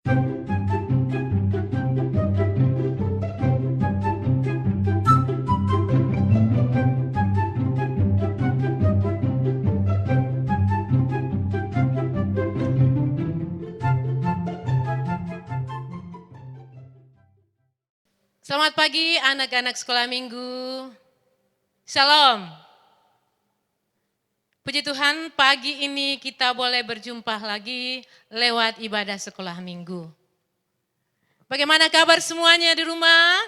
Selamat pagi anak-anak sekolah minggu. Shalom. Puji Tuhan, pagi ini kita boleh berjumpa lagi lewat ibadah sekolah minggu. Bagaimana kabar semuanya di rumah?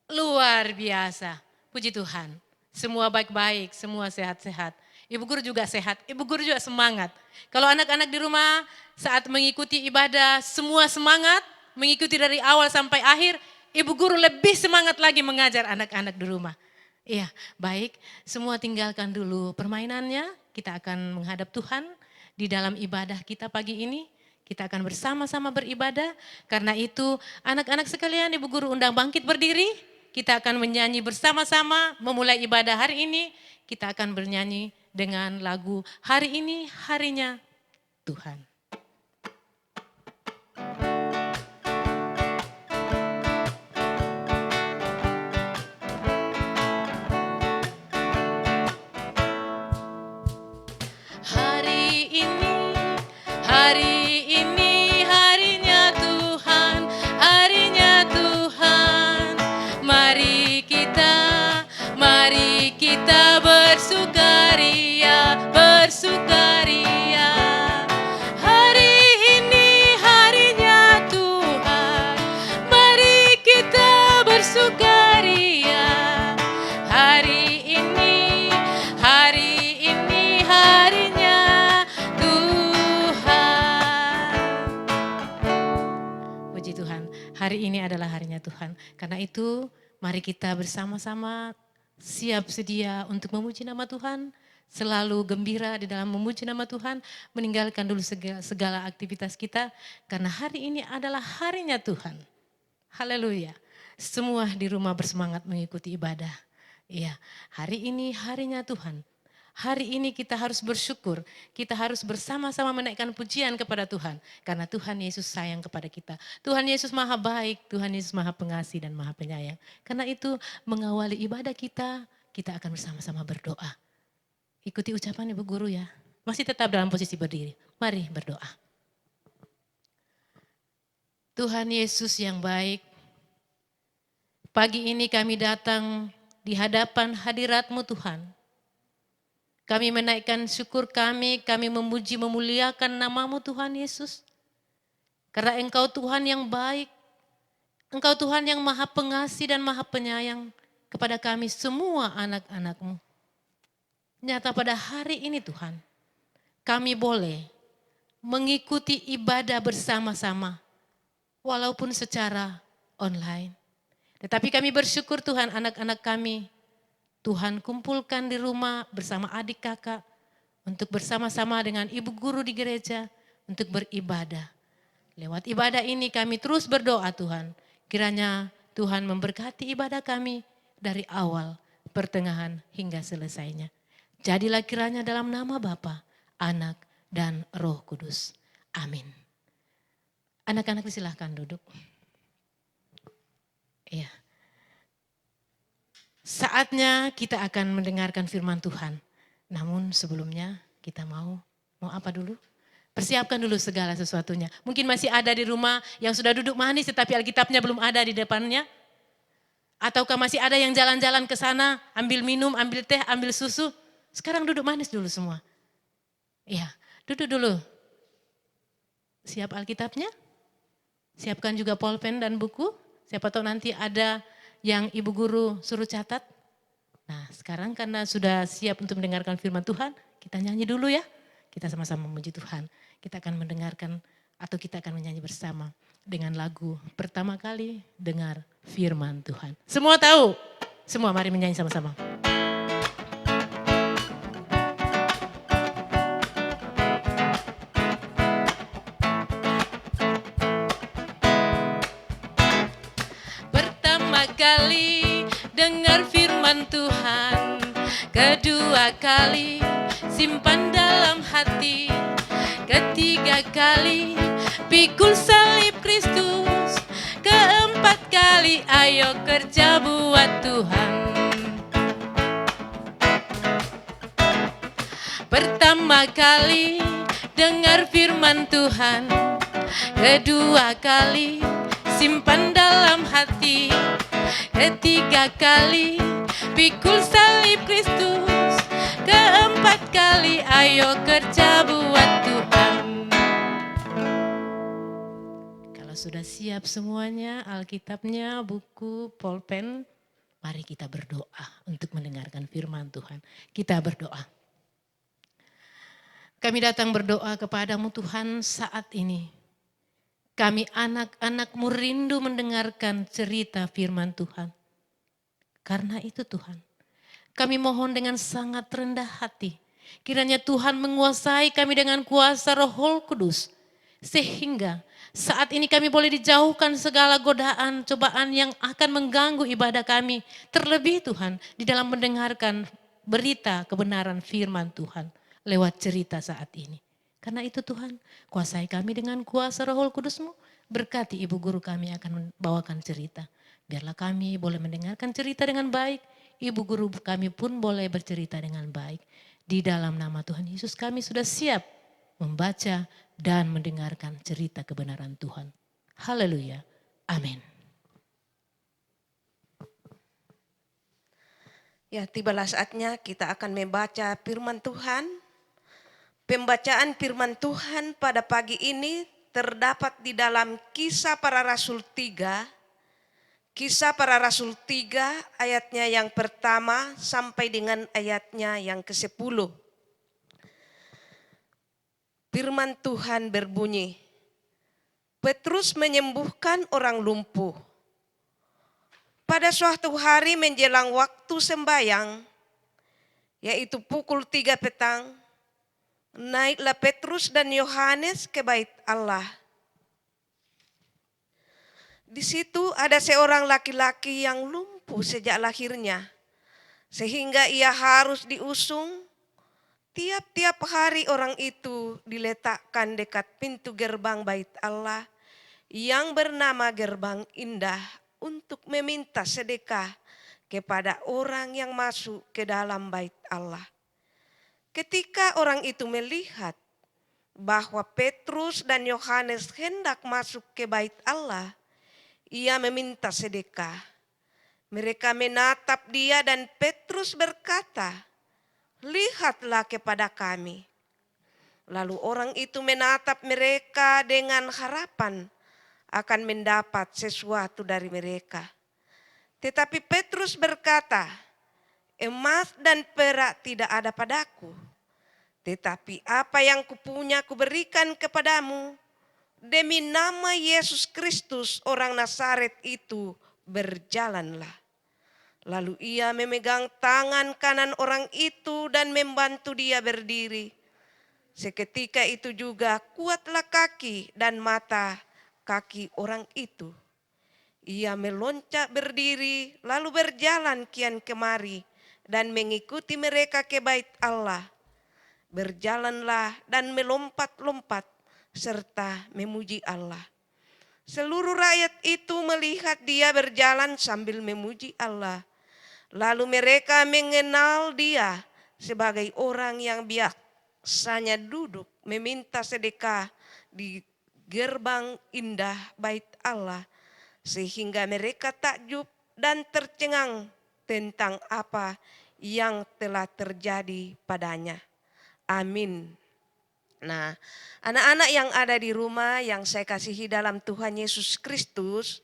Luar biasa. Puji Tuhan. Semua baik-baik, semua sehat-sehat. Ibu guru juga sehat, ibu guru juga semangat. Kalau anak-anak di rumah saat mengikuti ibadah semua semangat, mengikuti dari awal sampai akhir, ibu guru lebih semangat lagi mengajar anak-anak di rumah. Iya, baik. Semua tinggalkan dulu permainannya, kita akan menghadap Tuhan di dalam ibadah kita pagi ini. Kita akan bersama-sama beribadah. Karena itu anak-anak sekalian, ibu guru undang bangkit berdiri. Kita akan menyanyi bersama-sama memulai ibadah hari ini. Kita akan bernyanyi dengan lagu Hari Ini Harinya Tuhan. Hari ini harinya Tuhan, harinya Tuhan. Mari kita bersukaria, bersukaria. Hari ini harinya Tuhan, mari kita bersukaria. Hari ini harinya Puji Tuhan, hari ini adalah harinya Tuhan. Karena itu mari kita bersama-sama siap sedia untuk memuji nama Tuhan. Selalu gembira di dalam memuji nama Tuhan. Meninggalkan dulu segala aktivitas kita. Karena hari ini adalah harinya Tuhan. Haleluya. Semua di rumah bersemangat mengikuti ibadah. Iya, hari ini harinya Tuhan. Hari ini kita harus bersyukur, kita harus bersama-sama menaikkan pujian kepada Tuhan. Karena Tuhan Yesus sayang kepada kita. Tuhan Yesus maha baik, Tuhan Yesus maha pengasih dan maha penyayang. Karena itu mengawali ibadah kita akan bersama-sama berdoa. Ikuti ucapan Ibu Guru ya, masih tetap dalam posisi berdiri. Mari berdoa. Tuhan Yesus yang baik, pagi ini kami datang di hadapan hadirat-Mu Tuhan. Kami menaikkan syukur kami memuji memuliakan nama-Mu Tuhan Yesus. Karena Engkau Tuhan yang baik, Engkau Tuhan yang maha pengasih dan maha penyayang kepada kami semua anak-anak-Mu. Nyata pada hari ini Tuhan, kami boleh mengikuti ibadah bersama-sama, walaupun secara online. Tetapi kami bersyukur Tuhan anak-anak kami, Tuhan kumpulkan di rumah bersama adik kakak untuk bersama-sama dengan ibu guru di gereja untuk beribadah. Lewat ibadah ini kami terus berdoa Tuhan. Kiranya Tuhan memberkati ibadah kami dari awal, pertengahan hingga selesainya. Jadilah kiranya dalam nama Bapa, Anak dan Roh Kudus. Amin. Anak-anak silahkan duduk. Iya. Saatnya kita akan mendengarkan firman Tuhan. Namun sebelumnya kita mau apa dulu? Persiapkan dulu segala sesuatunya. Mungkin masih ada di rumah yang sudah duduk manis tetapi Alkitabnya belum ada di depannya. Ataukah masih ada yang jalan-jalan ke sana, ambil minum, ambil teh, ambil susu. Sekarang duduk manis dulu semua. Iya, duduk dulu. Siap Alkitabnya? Siapkan juga pulpen dan buku. Siapa tahu nanti ada yang ibu guru suruh catat. Nah sekarang karena sudah siap untuk mendengarkan firman Tuhan, kita nyanyi dulu ya. Kita sama-sama memuji Tuhan. Kita akan mendengarkan atau kita akan menyanyi bersama dengan lagu pertama kali dengar firman Tuhan. Semua tahu? Semua mari menyanyi sama-sama. Pertama kali dengar firman Tuhan, kedua kali simpan dalam hati, ketiga kali pikul salib Kristus, keempat kali ayo kerja buat Tuhan. Pertama kali dengar firman Tuhan, kedua kali simpan dalam hati, ketiga kali pikul salib Kristus, keempat kali ayo kerja buat Tuhan. Kalau sudah siap semuanya, Alkitabnya, buku, pulpen, mari kita berdoa untuk mendengarkan firman Tuhan. Kita berdoa. Kami datang berdoa kepadamu Tuhan saat ini. Kami anak-anak-Mu rindu mendengarkan cerita firman Tuhan. Karena itu Tuhan, kami mohon dengan sangat rendah hati. Kiranya Tuhan menguasai kami dengan kuasa Roh Kudus. Sehingga saat ini kami boleh dijauhkan segala godaan, cobaan yang akan mengganggu ibadah kami. Terlebih Tuhan, di dalam mendengarkan berita kebenaran firman Tuhan lewat cerita saat ini. Karena itu Tuhan, kuasai kami dengan kuasa Roh Kudus-Mu. Berkati ibu guru kami akan membawakan cerita. Biarlah kami boleh mendengarkan cerita dengan baik. Ibu guru kami pun boleh bercerita dengan baik. Di dalam nama Tuhan Yesus kami sudah siap membaca dan mendengarkan cerita kebenaran Tuhan. Haleluya. Amin. Ya, tibalah saatnya kita akan membaca firman Tuhan. Pembacaan firman Tuhan pada pagi ini terdapat di dalam Kisah Para Rasul 3. Kisah Para Rasul 3 ayatnya yang pertama sampai dengan ayatnya yang ke-10. Firman Tuhan berbunyi, Petrus menyembuhkan orang lumpuh. Pada suatu hari menjelang waktu sembahyang, yaitu pukul 3 petang, naiklah Petrus dan Yohanes ke bait Allah. Di situ ada seorang laki-laki yang lumpuh sejak lahirnya, sehingga ia harus diusung. Tiap-tiap hari orang itu diletakkan dekat pintu gerbang bait Allah yang bernama Gerbang Indah untuk meminta sedekah kepada orang yang masuk ke dalam bait Allah. Ketika orang itu melihat bahwa Petrus dan Yohanes hendak masuk ke bait Allah, ia meminta sedekah. Mereka menatap dia dan Petrus berkata, "Lihatlah kepada kami." Lalu orang itu menatap mereka dengan harapan akan mendapat sesuatu dari mereka. Tetapi Petrus berkata, "Emas dan perak tidak ada padaku, tetapi apa yang kupunya kuberikan kepadamu. Demi nama Yesus Kristus orang Nazaret itu, berjalanlah." Lalu ia memegang tangan kanan orang itu dan membantu dia berdiri. Seketika itu juga kuatlah kaki dan mata kaki orang itu. Ia meloncat berdiri lalu berjalan kian kemari dan mengikuti mereka ke bait Allah. Berjalanlah dan melompat-lompat serta memuji Allah. Seluruh rakyat itu melihat dia berjalan sambil memuji Allah. Lalu mereka mengenal dia sebagai orang yang biasanya duduk meminta sedekah di gerbang indah bait Allah, sehingga mereka takjub dan tercengang tentang apa yang telah terjadi padanya. Amin. Nah, anak-anak yang ada di rumah yang saya kasihi dalam Tuhan Yesus Kristus,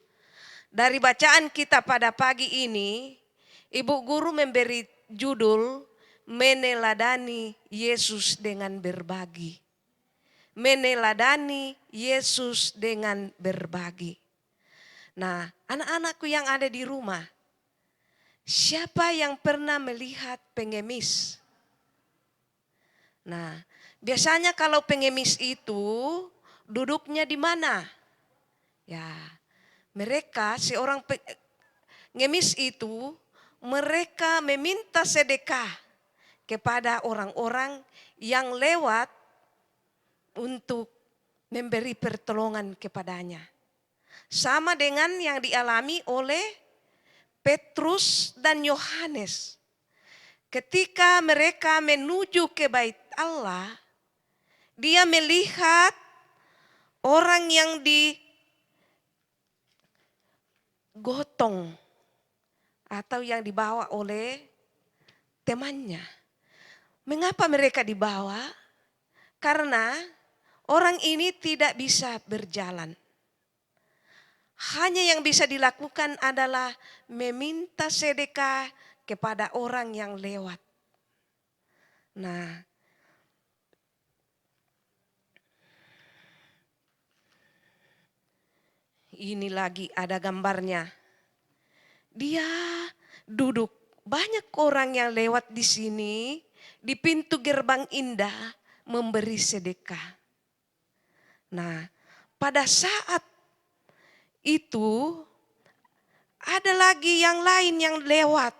dari bacaan kita pada pagi ini, Ibu Guru memberi judul Meneladani Yesus dengan Berbagi. Meneladani Yesus dengan berbagi. Nah, anak-anakku yang ada di rumah, siapa yang pernah melihat pengemis? Nah, biasanya kalau pengemis itu duduknya di mana? Ya, mereka seorang pengemis itu mereka meminta sedekah. kepada orang-orang yang lewat untuk memberi pertolongan kepadanya. Sama dengan yang dialami oleh Petrus dan Yohanes. Ketika mereka menuju ke bait Allah, dia melihat orang yang digotong atau yang dibawa oleh temannya. Mengapa mereka dibawa? Karena orang ini tidak bisa berjalan. Hanya yang bisa dilakukan adalah meminta sedekah kepada orang yang lewat. Nah, ini lagi ada gambarnya. Dia duduk, banyak orang yang lewat di sini, di pintu gerbang indah memberi sedekah. Nah, pada saat itu ada lagi yang lain yang lewat.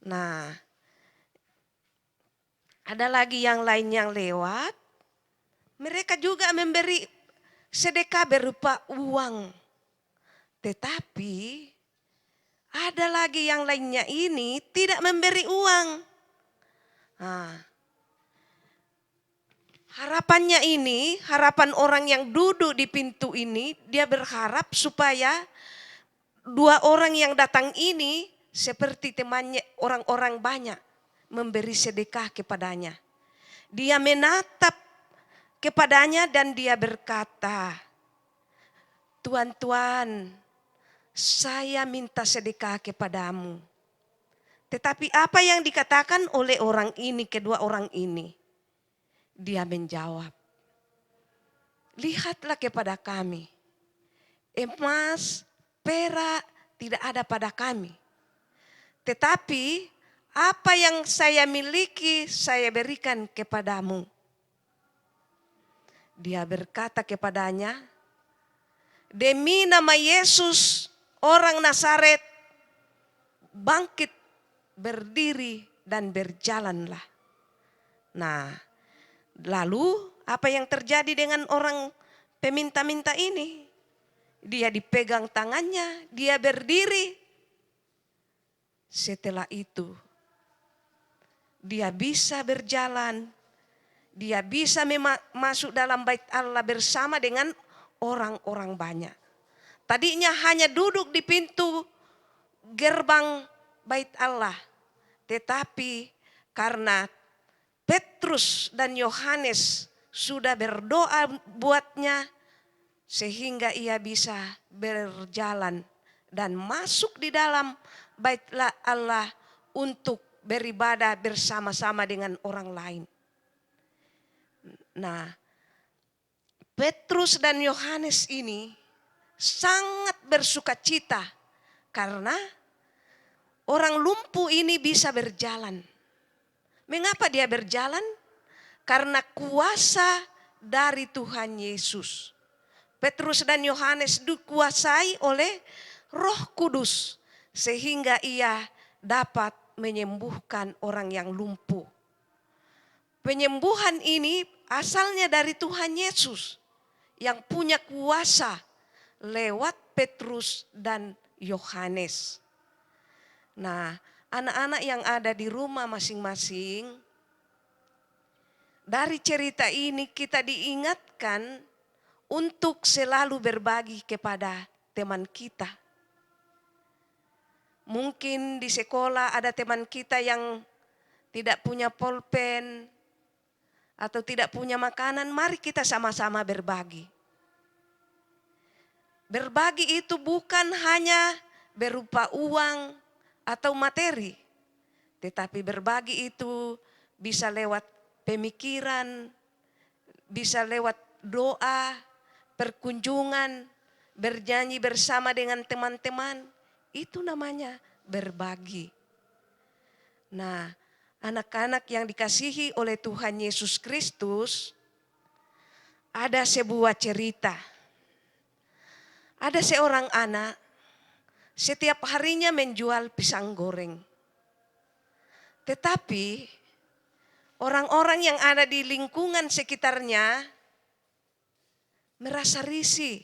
Nah, ada lagi yang lain yang lewat. Mereka juga memberi sedekah berupa uang. Tetapi ada lagi yang lainnya ini tidak memberi uang. Nah, harapannya ini, harapan orang yang duduk di pintu ini, dia berharap supaya dua orang yang datang ini seperti temannya orang-orang banyak memberi sedekah kepadanya. Dia menatap kepadanya dan dia berkata, "Tuan, saya minta sedekah kepadamu." Tetapi apa yang dikatakan oleh orang ini, kedua orang ini? Dia menjawab, "Lihatlah kepada kami. Emas, perak tidak ada pada kami. Tetapi apa yang saya miliki saya berikan kepadamu." Dia berkata kepadanya, "Demi nama Yesus orang Nazaret, bangkit, berdiri dan berjalanlah." Nah, lalu apa yang terjadi dengan orang peminta-minta ini? Dia dipegang tangannya, dia berdiri. Setelah itu, dia bisa berjalan. Dia bisa masuk dalam bait Allah bersama dengan orang-orang banyak. Tadinya hanya duduk di pintu gerbang bait Allah. Tetapi karena Petrus dan Yohanes sudah berdoa buatnya, sehingga ia bisa berjalan dan masuk di dalam bait Allah untuk beribadah bersama-sama dengan orang lain. Nah, Petrus dan Yohanes ini sangat bersuka cita karena orang lumpuh ini bisa berjalan. Mengapa dia berjalan? Karena kuasa dari Tuhan Yesus. Petrus dan Yohanes dikuasai oleh Roh Kudus sehingga ia dapat menyembuhkan orang yang lumpuh. Penyembuhan ini asalnya dari Tuhan Yesus yang punya kuasa lewat Petrus dan Yohanes. Nah, anak-anak yang ada di rumah masing-masing, dari cerita ini kita diingatkan untuk selalu berbagi kepada teman kita. Mungkin di sekolah ada teman kita yang tidak punya pulpen atau tidak punya makanan, mari kita sama-sama berbagi. Berbagi itu bukan hanya berupa uang atau materi, tetapi berbagi itu bisa lewat pemikiran, bisa lewat doa, perkunjungan, bernyanyi bersama dengan teman-teman. Itu namanya berbagi. Nah, anak-anak yang dikasihi oleh Tuhan Yesus Kristus, ada sebuah cerita. Ada seorang anak setiap harinya menjual pisang goreng. Tetapi orang-orang yang ada di lingkungan sekitarnya merasa risih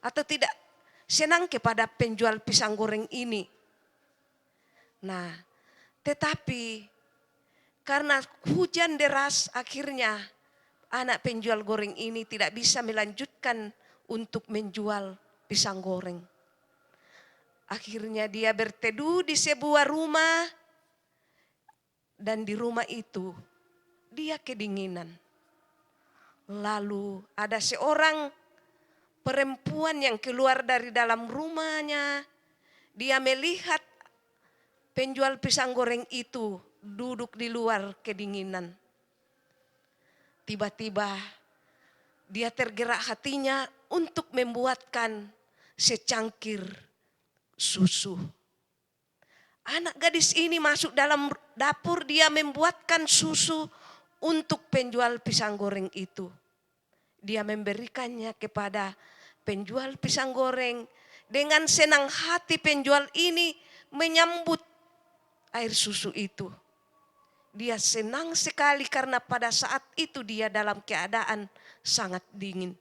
atau tidak senang kepada penjual pisang goreng ini. Nah, tetapi karena hujan deras akhirnya anak penjual goreng ini tidak bisa melanjutkan untuk menjual pisang goreng. Akhirnya dia berteduh di sebuah rumah dan di rumah itu dia kedinginan. Lalu ada seorang perempuan yang keluar dari dalam rumahnya. Dia melihat penjual pisang goreng itu duduk di luar kedinginan. Tiba-tiba dia tergerak hatinya untuk membuatkan secangkir susu. Anak gadis ini masuk dalam dapur, dia membuatkan susu untuk penjual pisang goreng itu. Dia memberikannya kepada penjual pisang goreng. Dengan senang hati penjual ini menyambut air susu itu. Dia senang sekali karena pada saat itu dia dalam keadaan sangat dingin.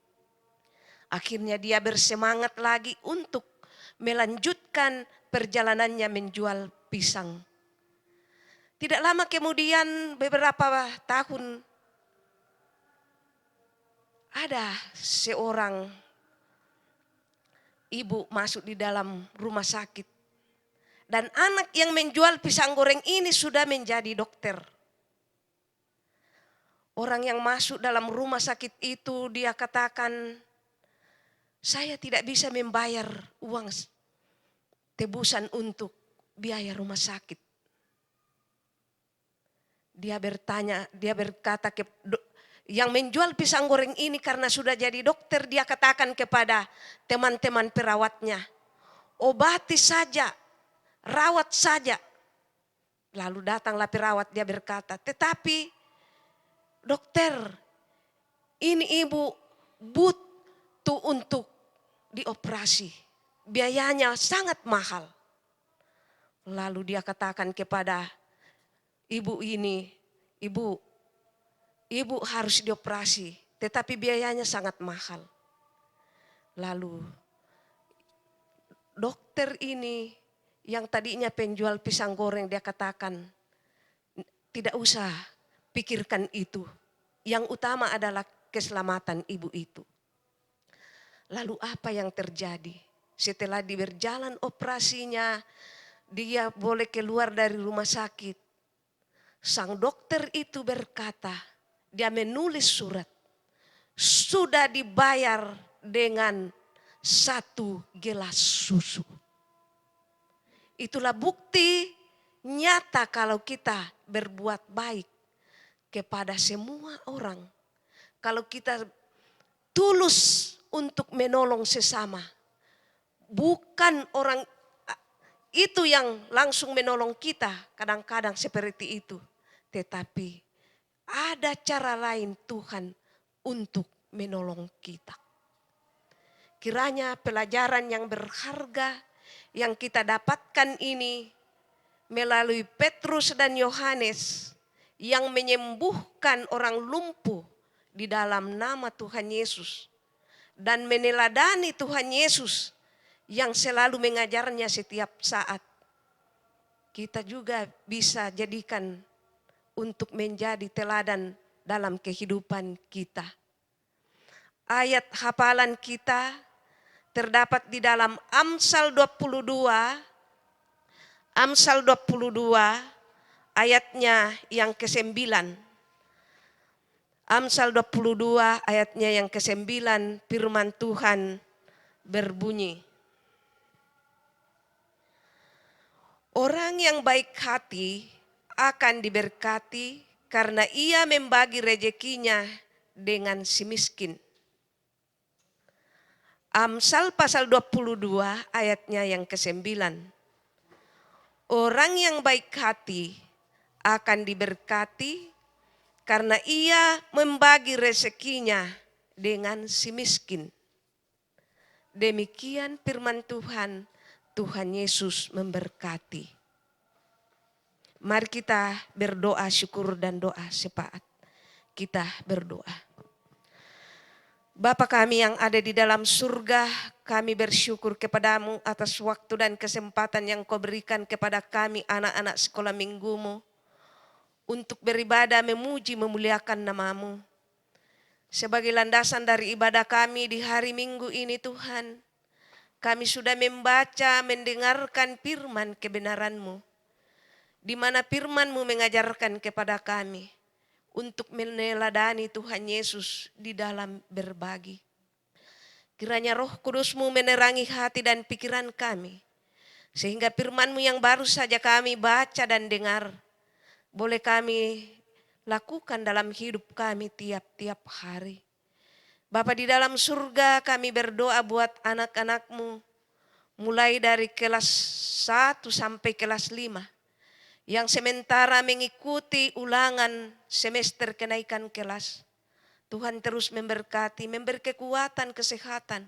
Akhirnya dia bersemangat lagi untuk melanjutkan perjalanannya menjual pisang. Tidak lama kemudian, beberapa tahun, ada seorang ibu masuk di dalam rumah sakit. Dan anak yang menjual pisang goreng ini sudah menjadi dokter. Orang yang masuk dalam rumah sakit itu dia katakan, saya tidak bisa membayar uang tebusan untuk biaya rumah sakit. Dia berkata yang menjual pisang goreng ini karena sudah jadi dokter, dia katakan kepada teman-teman perawatnya, obati saja, rawat saja. Lalu datanglah perawat, dia berkata, tetapi dokter, ini ibu butuh untuk dioperasi. Biayanya sangat mahal. Lalu dia katakan kepada ibu ini, ibu harus dioperasi, tetapi biayanya sangat mahal. Lalu dokter ini yang tadinya penjual pisang goreng, dia katakan, tidak usah pikirkan itu. Yang utama adalah keselamatan ibu itu. Lalu apa yang terjadi? Setelah berjalan operasinya, dia boleh keluar dari rumah sakit. Sang dokter itu berkata, dia menulis surat, sudah dibayar dengan 1 gelas susu. Itulah bukti nyata kalau kita berbuat baik kepada semua orang. Kalau kita tulus untuk menolong sesama. Bukan orang itu yang langsung menolong kita, kadang-kadang seperti itu. Tetapi ada cara lain Tuhan untuk menolong kita. Kiranya pelajaran yang berharga yang kita dapatkan ini melalui Petrus dan Yohanes yang menyembuhkan orang lumpuh di dalam nama Tuhan Yesus. Dan meneladani Tuhan Yesus yang selalu mengajarnya setiap saat. Kita juga bisa jadikan untuk menjadi teladan dalam kehidupan kita. Ayat hafalan kita terdapat di dalam Amsal 22. Amsal 22 ayatnya yang ke-9. Amsal 22 ayatnya yang ke-9, firman Tuhan berbunyi, orang yang baik hati akan diberkati karena ia membagi rezekinya dengan si miskin. Amsal pasal 22 ayatnya yang ke-9. Orang yang baik hati akan diberkati karena ia membagi rezekinya dengan si miskin. Demikian firman Tuhan, Tuhan Yesus memberkati. Mari kita berdoa syukur dan doa syafaat. Kita berdoa. Bapa kami yang ada di dalam surga, kami bersyukur kepadamu atas waktu dan kesempatan yang kau berikan kepada kami anak-anak sekolah minggumu untuk beribadah, memuji, memuliakan namamu. Sebagai landasan dari ibadah kami di hari Minggu ini Tuhan, kami sudah membaca, mendengarkan firman kebenaran-Mu, di mana firman-Mu mengajarkan kepada kami untuk meneladani Tuhan Yesus di dalam berbagi. Kiranya Roh Kudus-Mu menerangi hati dan pikiran kami, sehingga firman-Mu yang baru saja kami baca dan dengar, boleh kami lakukan dalam hidup kami tiap-tiap hari. Bapa di dalam surga, kami berdoa buat anak-anak-Mu, mulai dari kelas 1 sampai kelas 5, yang sementara mengikuti ulangan semester kenaikan kelas. Tuhan terus memberkati, memberi kekuatan, kesehatan,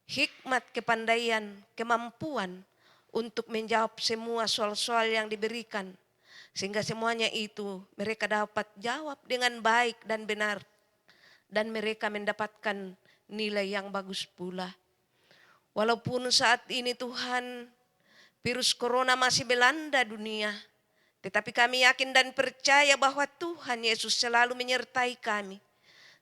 hikmat, kepandaian, kemampuan untuk menjawab semua soal-soal yang diberikan. Sehingga semuanya itu mereka dapat jawab dengan baik dan benar. Dan mereka mendapatkan nilai yang bagus pula. Walaupun saat ini Tuhan, virus corona masih melanda dunia, tetapi kami yakin dan percaya bahwa Tuhan Yesus selalu menyertai kami.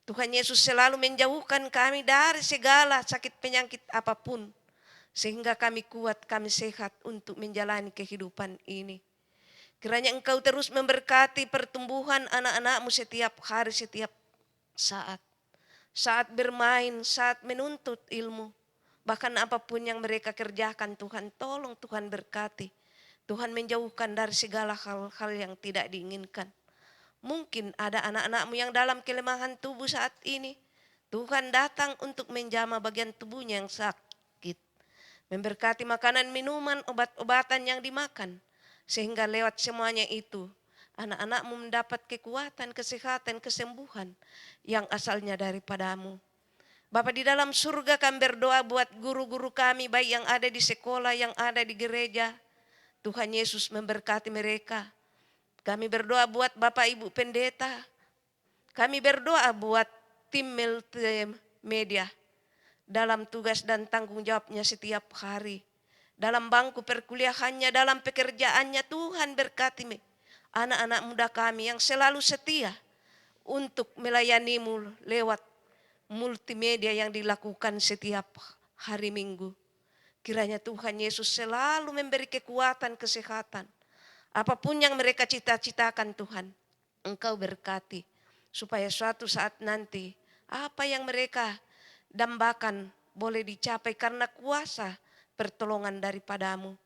Tuhan Yesus selalu menjauhkan kami dari segala sakit penyakit apapun. Sehingga kami kuat, kami sehat untuk menjalani kehidupan ini. Kiranya Engkau terus memberkati pertumbuhan anak-anak-Mu setiap hari, setiap saat. Saat bermain, saat menuntut ilmu. Bahkan apapun yang mereka kerjakan, Tuhan tolong, Tuhan berkati. Tuhan menjauhkan dari segala hal-hal yang tidak diinginkan. Mungkin ada anak-anak-Mu yang dalam kelemahan tubuh saat ini. Tuhan datang untuk menjamah bagian tubuhnya yang sakit. Memberkati makanan, minuman, obat-obatan yang dimakan. Sehingga lewat semuanya itu, anak-anak-Mu mendapat kekuatan, kesehatan, kesembuhan yang asalnya daripada-Mu. Bapa di dalam surga, kami berdoa buat guru-guru kami, baik yang ada di sekolah, yang ada di gereja. Tuhan Yesus memberkati mereka. Kami berdoa buat Bapak Ibu Pendeta. Kami berdoa buat tim multimedia dalam tugas dan tanggung jawabnya setiap hari. Dalam bangku perkuliahannya, dalam pekerjaannya, Tuhan berkati anak-anak muda kami yang selalu setia untuk melayani-Mu lewat multimedia yang dilakukan setiap hari Minggu. Kiranya Tuhan Yesus selalu memberi kekuatan, kesehatan. Apapun yang mereka cita-citakan Tuhan, Engkau berkati. Supaya suatu saat nanti, apa yang mereka dambakan boleh dicapai karena kuasa pertolongan daripada-Mu.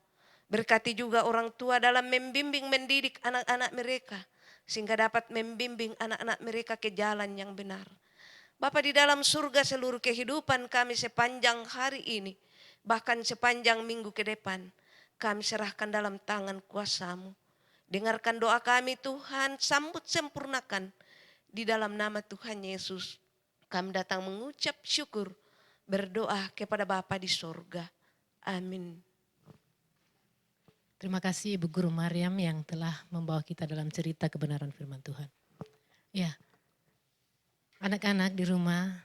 Berkati juga orang tua dalam membimbing, mendidik anak-anak mereka. Sehingga dapat membimbing anak-anak mereka ke jalan yang benar. Bapa di dalam surga, seluruh kehidupan kami sepanjang hari ini, bahkan sepanjang minggu ke depan, kami serahkan dalam tangan kuasa-Mu. Dengarkan doa kami Tuhan, sambut sempurnakan. Di dalam nama Tuhan Yesus, kami datang mengucap syukur, berdoa kepada Bapa di surga. Amin. Terima kasih Ibu Guru Maryam yang telah membawa kita dalam cerita kebenaran firman Tuhan. Ya, anak-anak di rumah,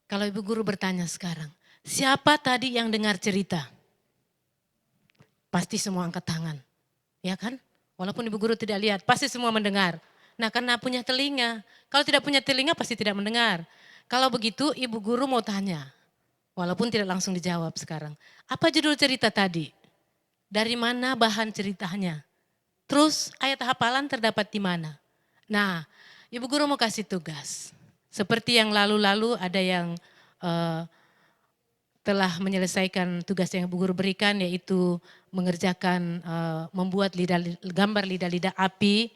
kalau Ibu Guru bertanya sekarang, siapa tadi yang dengar cerita? Pasti semua angkat tangan, ya kan? Walaupun Ibu Guru tidak lihat, pasti semua mendengar. Nah, karena punya telinga, kalau tidak punya telinga pasti tidak mendengar. Kalau begitu Ibu Guru mau tanya, walaupun tidak langsung dijawab sekarang. Apa judul cerita tadi? Dari mana bahan ceritanya? Terus ayat hafalan terdapat di mana? Nah, Ibu Guru mau kasih tugas. Seperti yang lalu-lalu ada yang telah menyelesaikan tugas yang Ibu Guru berikan, yaitu mengerjakan membuat gambar lidah-lidah api.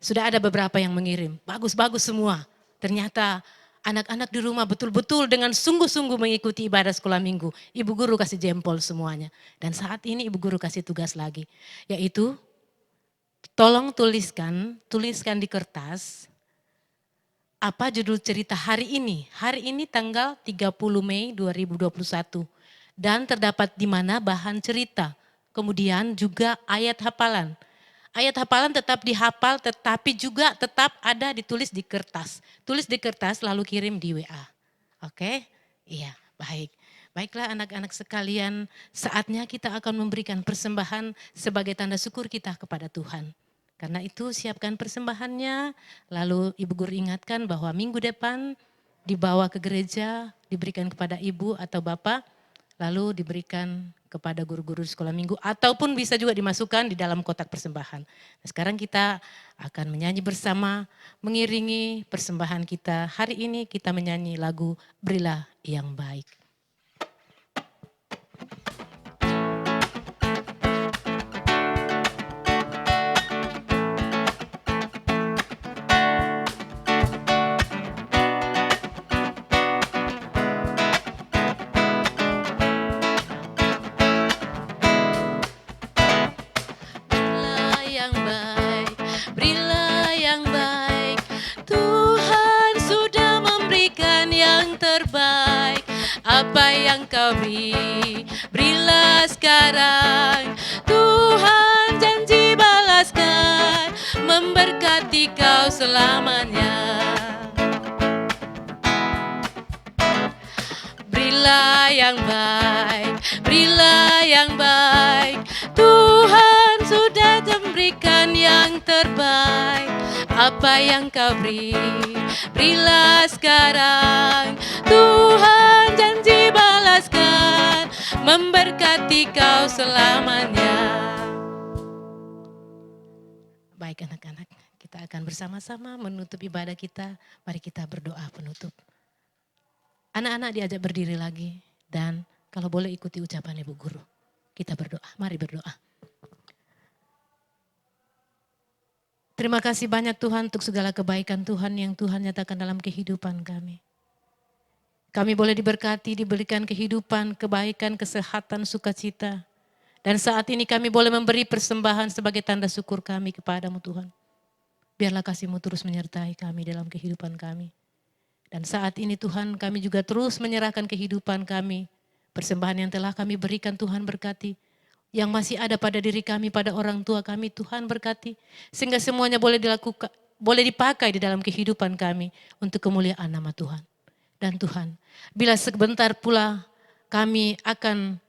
Sudah ada beberapa yang mengirim, bagus-bagus semua. Ternyata anak-anak di rumah betul-betul dengan sungguh-sungguh mengikuti ibadah sekolah minggu. Ibu Guru kasih jempol semuanya. Dan saat ini Ibu Guru kasih tugas lagi, yaitu tolong tuliskan di kertas apa judul cerita hari ini. Hari ini tanggal 30 Mei 2021. Dan terdapat di mana bahan cerita. kemudian juga ayat hafalan. Ayat hafalan tetap dihafal, tetapi juga tetap ada ditulis di kertas. Tulis di kertas lalu kirim di WA. Oke? Iya, baik. Baiklah anak-anak sekalian, saatnya kita akan memberikan persembahan sebagai tanda syukur kita kepada Tuhan. Karena itu siapkan persembahannya, lalu Ibu Guru ingatkan bahwa minggu depan dibawa ke gereja, diberikan kepada Ibu atau Bapak, lalu diberikan kepada guru-guru di sekolah minggu, ataupun bisa juga dimasukkan di dalam kotak persembahan. Nah, sekarang kita akan menyanyi bersama, mengiringi persembahan kita. Hari ini kita menyanyi lagu Berilah yang Baik. Berilah yang baik, Tuhan sudah memberikan yang terbaik. Apa yang kau beri, berilah sekarang. Tuhan janji balaskan, memberkati kau selamanya. Berilah yang baik, berilah yang baik. Tuhan sudah memberikan yang terbaik. Apa yang kau beri, berilah sekarang. Tuhan janji balaskan, memberkati kau selamanya. Baik anak-anak, kita akan bersama-sama menutup ibadah kita. Mari kita berdoa penutup. Anak-anak diajak berdiri lagi dan kalau boleh ikuti ucapan Ibu Guru. Kita berdoa, mari berdoa. Terima kasih banyak Tuhan untuk segala kebaikan Tuhan yang Tuhan nyatakan dalam kehidupan kami. Kami boleh diberkati, diberikan kehidupan, kebaikan, kesehatan, sukacita. Dan saat ini kami boleh memberi persembahan sebagai tanda syukur kami kepadamu Tuhan. Biarlah kasih-Mu terus menyertai kami dalam kehidupan kami. Dan saat ini Tuhan kami juga terus menyerahkan kehidupan kami. Persembahan yang telah kami berikan Tuhan berkati. Yang masih ada pada diri kami, pada orang tua kami Tuhan berkati. Sehingga semuanya boleh dilakukan, boleh dipakai di dalam kehidupan kami. Untuk kemuliaan nama Tuhan. Dan Tuhan, bila sebentar pula kami akan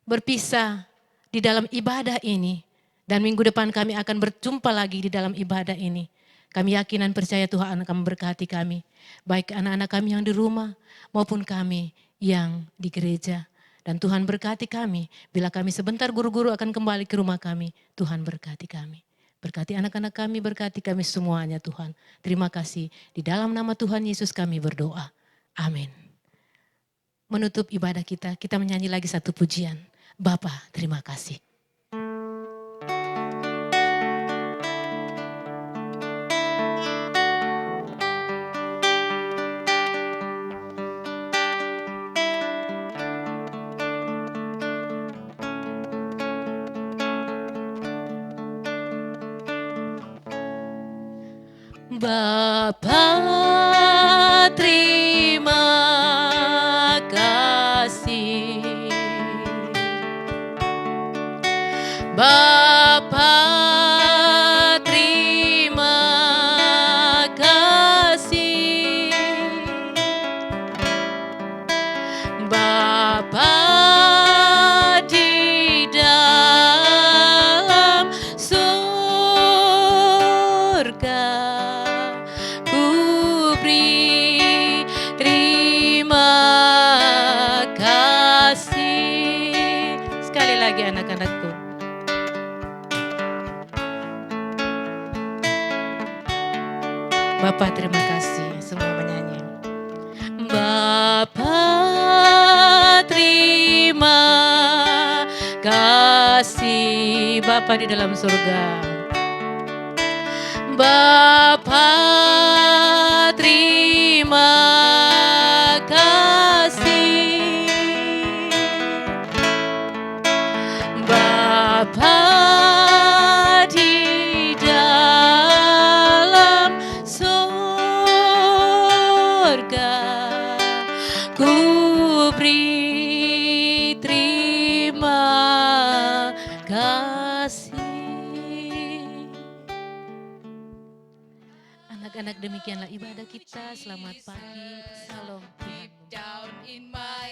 berpisah di dalam ibadah ini. Dan minggu depan kami akan berjumpa lagi di dalam ibadah ini. Kami yakin dan percaya Tuhan akan memberkati kami. Baik anak-anak kami yang di rumah maupun kami yang di gereja. Dan Tuhan berkati kami. Bila kami sebentar guru-guru akan kembali ke rumah kami. Tuhan berkati kami. Berkati anak-anak kami, berkati kami semuanya Tuhan. Terima kasih. Di dalam nama Tuhan Yesus kami berdoa. Amin. Menutup ibadah kita, kita menyanyi lagi satu pujian. Bapa, terima kasih. Bapa, terima kasih. Bapa, terima kasih. Bapa di dalam surga. Anak-anakku. Bapa terima kasih, semua menyanyi. Bapa terima kasih, Bapa di dalam surga. Bapa terima kasih. Bapa di dalam surga, ku beri terima Anak-anak, demikianlah ibadah kita. Selamat pagi. Salam Tuhan Deep down in my